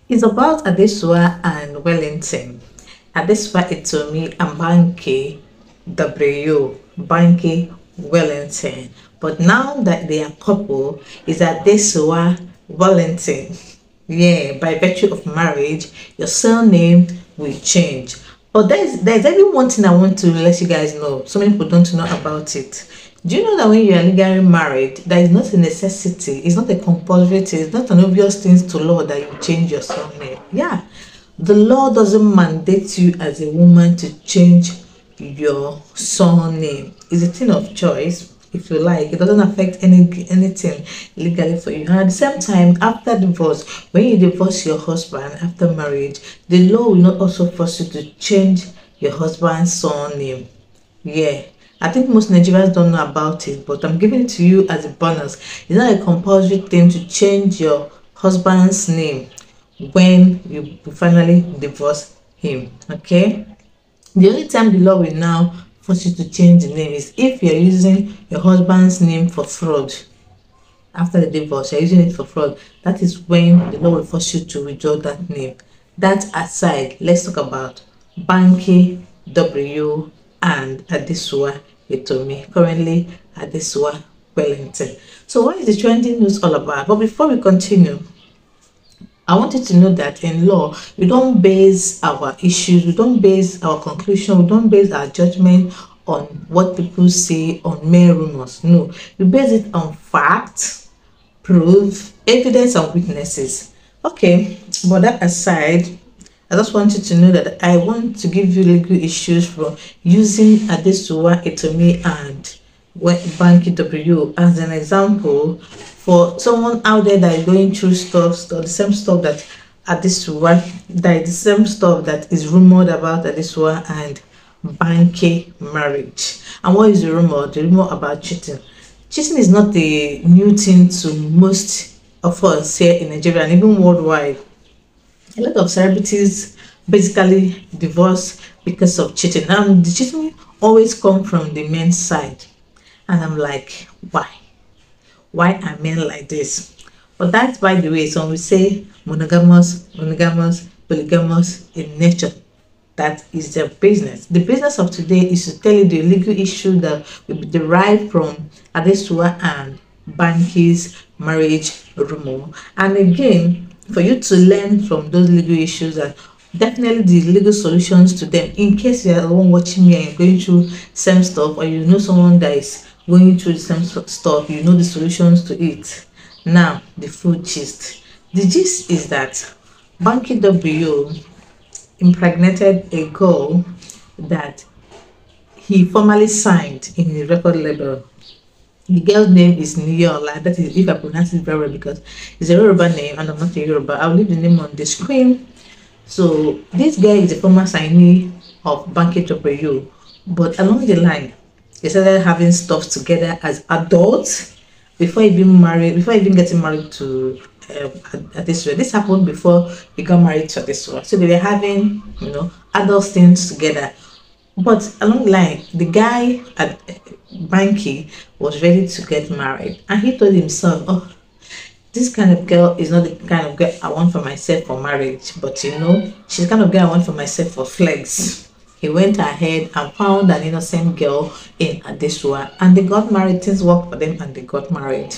It's about Adesua and Wellington. Adesua Itomi and Banky Banky Wellington. But now that they are couple, is Adesua Wellington. Yeah, by virtue of marriage, your surname will change. But there's only one thing I want to let you guys know. So many people don't know about it. Do you know that when you are legally married, that is not a necessity, it's not a compulsory thing, it's not an obvious thing to law that you change your surname? Yeah. The law doesn't mandate you as a woman to change your surname. It's a thing of choice. If you like, it doesn't affect anything legally for you. And at the same time, after divorce, when you divorce your husband after marriage, the law will not also force you to change your husband's surname. Yeah, I think most Nigerians don't know about it, but I'm giving it to you as a bonus. It's not a compulsory thing to change your husband's name when you finally divorce him. Okay, the only time the law will now force you to change the name is if you're using your husband's name for fraud. After the divorce, you're using it for fraud. That is when the law will force you to withdraw that name. That aside, let's talk about Banky W and Adesua Itomi. Currently, Adesua Wellington. So, what is the trending news all about? But before we continue, I want you to know that in law, we don't base our issues, we don't base our conclusion, we don't base our judgment on what people say, on mere rumors. No, we base it on facts, proof, evidence, and witnesses. Okay, but that aside, I just want you to know that I want to give you legal issues from using Adesua Itomi and Banky W as an example for someone out there that is going through stuff, or the same stuff that Adesua, that is the same stuff that is rumored about Adesua and Banky marriage. And what is the rumor? The rumor about cheating. Cheating is not a new thing to most of us here in Nigeria and even worldwide. A lot of celebrities basically divorce because of cheating, and the cheating always come from the men's side. And I'm like, why are men like this? But that's, by the way, some will say monogamous, polygamous in nature. That is their business. The business of today is to tell you the legal issue that will be derived from Adesua and Banky's marriage rumor. And again, for you to learn from those legal issues and definitely the legal solutions to them, in case you are the one watching me and you're going through same stuff, or you know someone that is going through the same stuff, you know the solutions to it. Now, the full gist. The gist is that Banky W impregnated a girl that he formerly signed in a record label. The girl's name is Niyola. That is, if I pronounce it very well, because it's a Yoruba name and I'm not a Yoruba. I'll leave the name on the screen. So this guy is a former signee of Banky W, but along the line, they started having stuff together as adults before even married, before even getting married to Adesua. This happened before he got married to Adesua. So they were having, adult things together. But along the line, the guy at Banky was ready to get married, and he told himself, "Oh, this kind of girl is not the kind of girl I want for myself for marriage, but she's the kind of girl I want for myself for flex." He went ahead and found an innocent girl in Adesua, and they got married. Things worked for them, and they got married.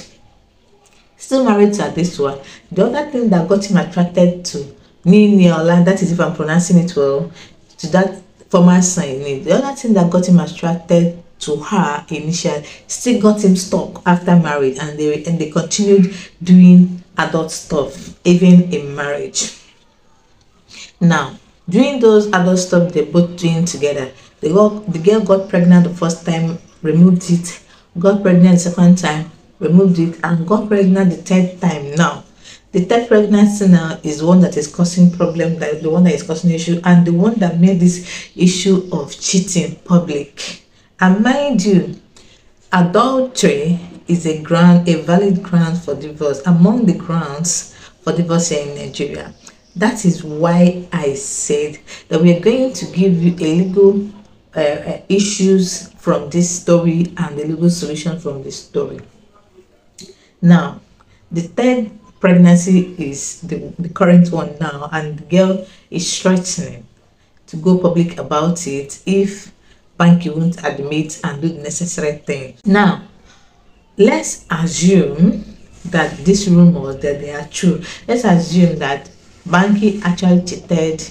Still married to Adesua. The other thing that got him attracted to Niyola, that is if I'm pronouncing it well, to that former signee, the other thing that got him attracted to her initially still got him stuck after marriage, and they continued doing adult stuff even in marriage. Now, during those adult stuff they both doing together, the girl got pregnant the first time, removed it, got pregnant the second time, removed it, and got pregnant the third time. Now, the third pregnancy now is one that is causing problem, that the one that is causing issue, and the one that made this issue of cheating public. And mind you, adultery is a valid ground for divorce, among the grounds for divorce here in Nigeria. That is why I said that we are going to give you a legal issues from this story and the legal solution from this story. Now, the third pregnancy is the current one now, and the girl is threatening to go public about it if Banky won't admit and do the necessary thing. Now, let's assume that these rumors that they are true. Let's assume that Banky actually cheated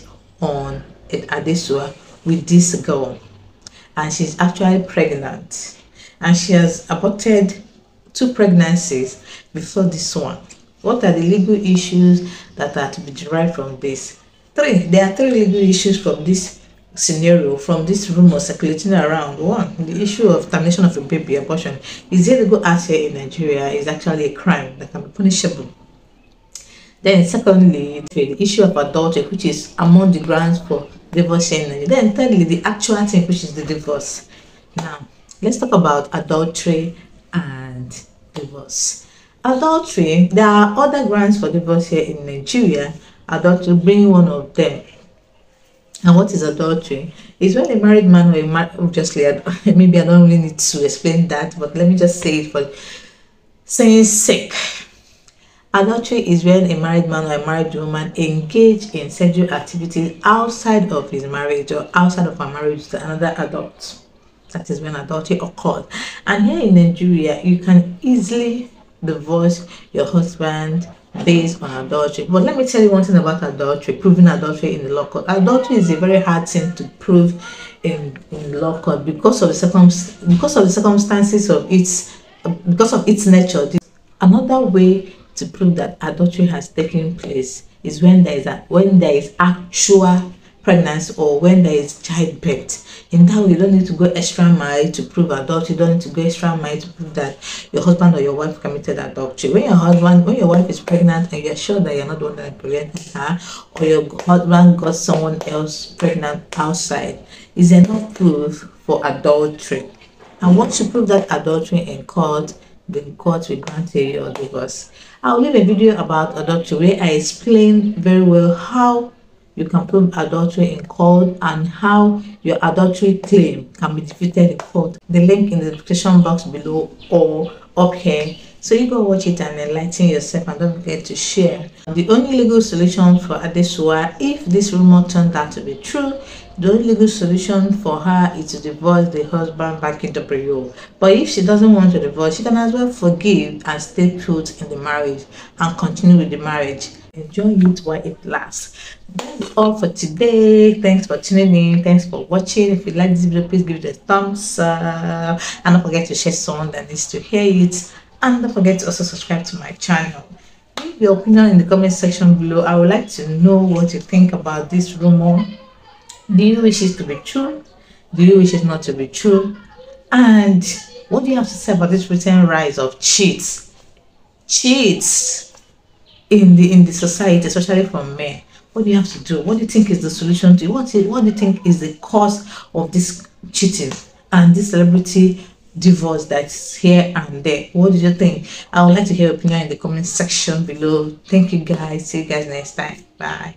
on Adesua with this girl, and she's actually pregnant, and she has aborted 2 pregnancies before this one. What are the legal issues that are to be derived from this? There are 3 legal issues from this scenario, from this rumor circulating around. One, the issue of termination of a baby, abortion, is illegal out here in Nigeria, is actually a crime that can be punishable. Then secondly, the issue of adultery, which is among the grounds for divorce in Nigeria. Then thirdly, the actual thing, which is the divorce. Now, let's talk about adultery and divorce. Adultery, there are other grounds for divorce here in Nigeria, adultery being one of them. And what is adultery? It's when a married man or a man, obviously, maybe I don't really need to explain that, but let me just say it for saying sake. Adultery is when a married man or a married woman engage in sexual activities outside of his marriage or outside of a marriage to another adult. That is when adultery occurs. And here in Nigeria, you can easily divorce your husband based on adultery. But let me tell you one thing about adultery, proving adultery in the law court. Adultery is a very hard thing to prove in the law court because of the circumstances of its nature. Another way to prove that adultery has taken place is when there is actual pregnancy or when there is childbirth. In that way, you don't need to go extra mile to prove adultery. You don't need to go extra mile to prove that your husband or your wife committed adultery. When your wife is pregnant and you're sure that you're not the one that pregnant her, or your husband got someone else pregnant outside, is enough proof for adultery. And once you prove that adultery in court, the court will grant you your divorce. I'll leave a video about adultery where I explain very well how you can prove adultery in court and how your adultery claim can be defeated in court. The link in the description box below or up here. So you go watch it and enlighten yourself, and don't forget to share. The only legal solution for Adesua, if this rumor turned out to be true, the only legal solution for her is to divorce the husband back into Brazil. But if she doesn't want to divorce, she can as well forgive and stay put in the marriage and continue with the marriage. Enjoy it while it lasts. That's all for today. Thanks for tuning in. Thanks for watching. If you like this video, please give it a thumbs up, and don't forget to share someone that needs to hear it. And don't forget to also subscribe to my channel. Leave your opinion in the comment section below. I would like to know what you think about this rumor. Do you wish it to be true? Do you wish it not to be true? And what do you have to say about this recent rise of cheats in the society, especially from men? What do you have to do? What do you think is the solution to it? What do you think is the cause of this cheating and this celebrity divorce that's here and there? What do you think? I would like to hear your opinion in the comment section below. Thank you guys. See you guys next time. Bye.